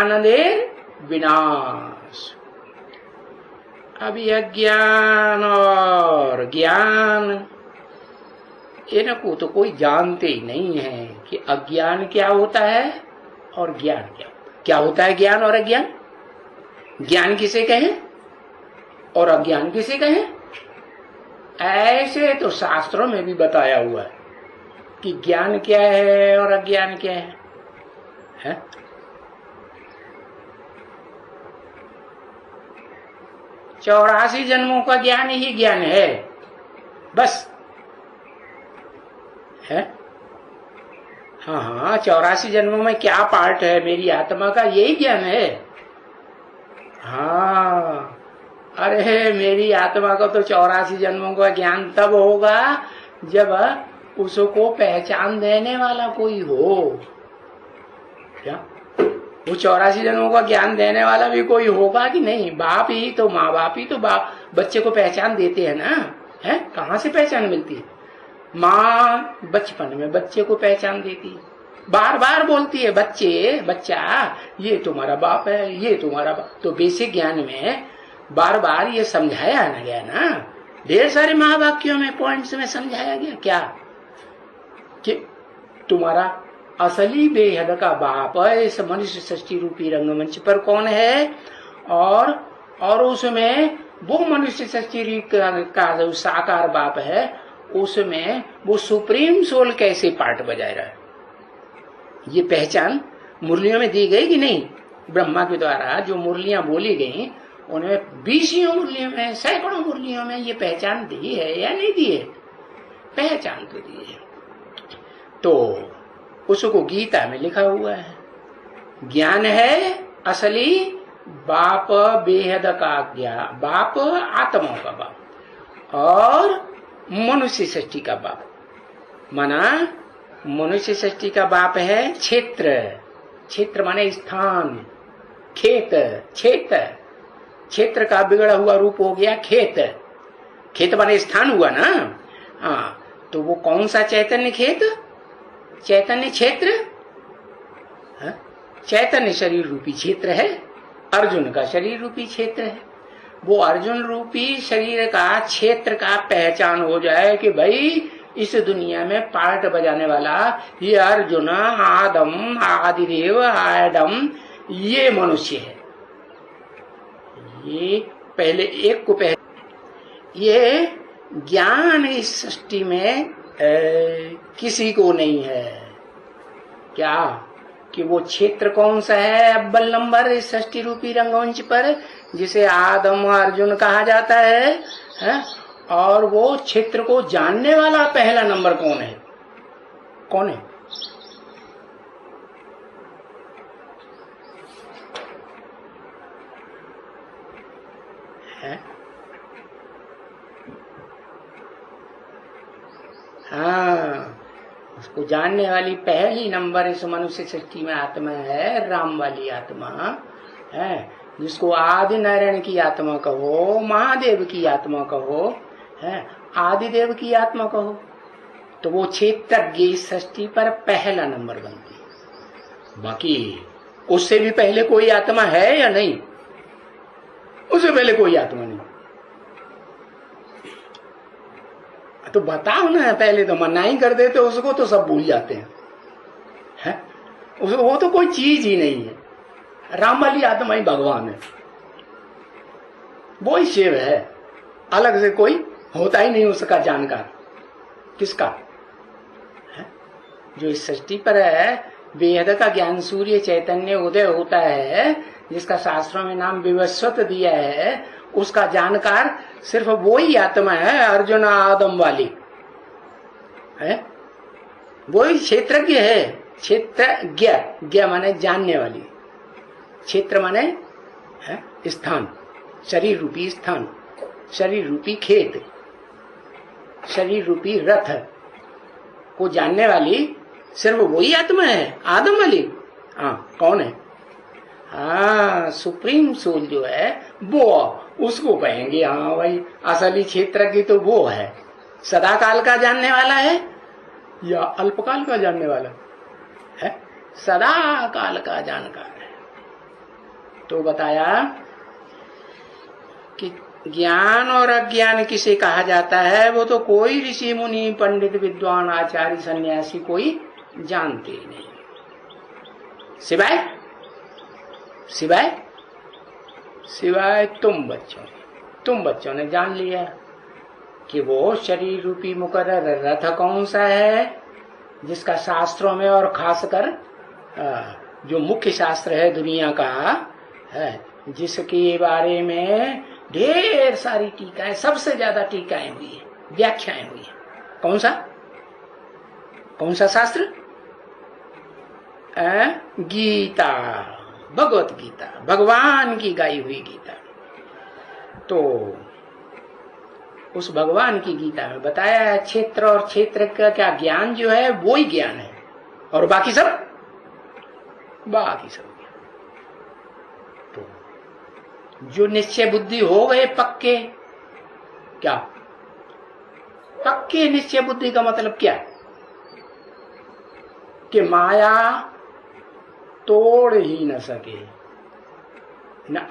अज्ञानेर विनाश। अभी अज्ञान और ज्ञान इनको तो कोई जानते ही नहीं है कि अज्ञान क्या होता है और ज्ञान क्या होता है। ज्ञान और अज्ञान, ज्ञान किसे कहें और अज्ञान किसे कहें, ऐसे तो शास्त्रों में भी बताया हुआ है कि ज्ञान क्या है और अज्ञान क्या है? 84 जन्मों का ज्ञान ही ज्ञान है बस है। हाँ, 84 जन्मों में क्या पार्ट है मेरी आत्मा का, यही ज्ञान है। हाँ, अरे मेरी आत्मा का तो 84 जन्मों का ज्ञान तब होगा जब उसको पहचान देने वाला कोई हो। क्या वो 84 जन्मों का ज्ञान देने वाला भी कोई होगा कि नहीं? बाप ही तो, माँ बाप ही तो बच्चे को पहचान देते हैं ना। है, कहाँ से पहचान मिलती है? माँ बचपन में बच्चे को पहचान देती है, बार बार बोलती है बच्चा ये तुम्हारा बाप है, ये तुम्हारा बाप। तो बेसिक ज्ञान में बार बार ये समझाया ना गया ना, ढेर सारे महावाक्यों में पॉइंट्स में समझाया गया क्या कि तुम्हारा असली बेहद का बाप इस मनुष्य सृष्टि रूपी रंगमंच पर कौन है, और उसमें वो मनुष्य सृष्टि का जो साकार बाप है उसमें वो सुप्रीम सोल कैसे पार्ट बजाय रहा है। ये पहचान मुरलियों में दी गई कि नहीं? ब्रह्मा के द्वारा जो मुरलियां बोली गई उन्हें 20 मुरलियों में, सैकड़ों मुरलियों में ये पहचान दी है या नहीं दी है? पहचान तो दी है। तो उसको गीता में लिखा हुआ है, ज्ञान है असली बाप बेहद का ज्ञान, बाप आत्माओं का बाप और मनुष्य सृष्टि का बाप। माना मनुष्य सृष्टि का बाप है क्षेत्र, क्षेत्र माने स्थान, खेत, क्षेत्र का बिगड़ा हुआ रूप हो गया खेत, खेत माने स्थान हुआ ना। हाँ, तो वो कौन सा चैतन्य खेत, चैतन्य क्षेत्र, चैतन्य शरीर रूपी क्षेत्र है, अर्जुन का शरीर रूपी क्षेत्र है। वो अर्जुन रूपी शरीर का क्षेत्र का पहचान हो जाए कि भाई इस दुनिया में पार्ट बजाने वाला ये अर्जुन, आदम, आदिदेव, आदम, ये मनुष्य है। ये पहले एक को ये ज्ञान इस सृष्टि में किसी को नहीं है। क्या कि वो क्षेत्र कौन सा है अव्वल नंबर इस सृष्टि रूपी रंगमंच पर, जिसे आदम अर्जुन कहा जाता है? और वो क्षेत्र को जानने वाला पहला नंबर कौन है? कौन है? हाँ, उसको जानने वाली पहली नंबर इस मनुष्य सृष्टि में आत्मा है, राम वाली आत्मा है, जिसको आदि नारायण की आत्मा कहो, महादेव की आत्मा कहो, है आदिदेव की आत्मा कहो, तो वो क्षेत्रज्ञ इस सृष्टि पर पहला नंबर बनती है। बाकी उससे भी पहले कोई आत्मा है या नहीं? उससे पहले कोई आत्मा नहीं। तो बताओ ना, पहले तो मना ही कर देते उसको, तो सब भूल जाते हैं। वो तो कोई चीज ही नहीं है। राम वाली आत्मा ही भगवान है, वो ही शिव है, अलग से कोई होता ही नहीं उसका जानकार। किसका है? जो इस सृष्टि पर है, वेद का ज्ञान सूर्य चैतन्य उदय होता है, जिसका शास्त्रों में नाम विवस्वत दिया है, उसका जानकार सिर्फ वो ही आत्मा है, अर्जुन आदम वाली है, वो ही क्षेत्रज्ञ है। क्षेत्रज्ञ, ज्ञ माने जानने वाली, क्षेत्र माने स्थान, शरीर रूपी स्थान, शरीर रूपी खेत, शरीर रूपी रथ को जानने वाली सिर्फ वही आत्मा है, आदम वाली। हाँ, कौन है? हाँ, सुप्रीम सोल जो है वो, उसको कहेंगे हाँ भाई असली क्षेत्रज्ञ तो वो है। सदा काल का जानने वाला है या अल्पकाल का जानने वाला है? सदा काल का जानकार है। तो बताया कि ज्ञान और अज्ञान किसे कहा जाता है, वो तो कोई ऋषि मुनि पंडित विद्वान आचार्य सन्यासी कोई जानते ही नहीं, सिवाय सिवाय सिवाय तुम बच्चों ने जान लिया कि वो शरीर रूपी मुकर्रर रथ कौन सा है, जिसका शास्त्रों में और खासकर जो मुख्य शास्त्र है दुनिया का है, जिसके बारे में ढेर सारी टीकाएं, सबसे ज्यादा टीकाएं हुई है, व्याख्याएं हुई है। कौन सा शास्त्र? गीता, भगवत गीता, भगवान की गाई हुई गीता। तो उस भगवान की गीता में बताया है क्षेत्र और क्षेत्र का क्या ज्ञान जो है वो ही ज्ञान है, और बाकी सब तो जो निश्चय बुद्धि हो गए पक्के, क्या पक्के निश्चय बुद्धि का मतलब क्या है कि माया तोड़ ही न सके, न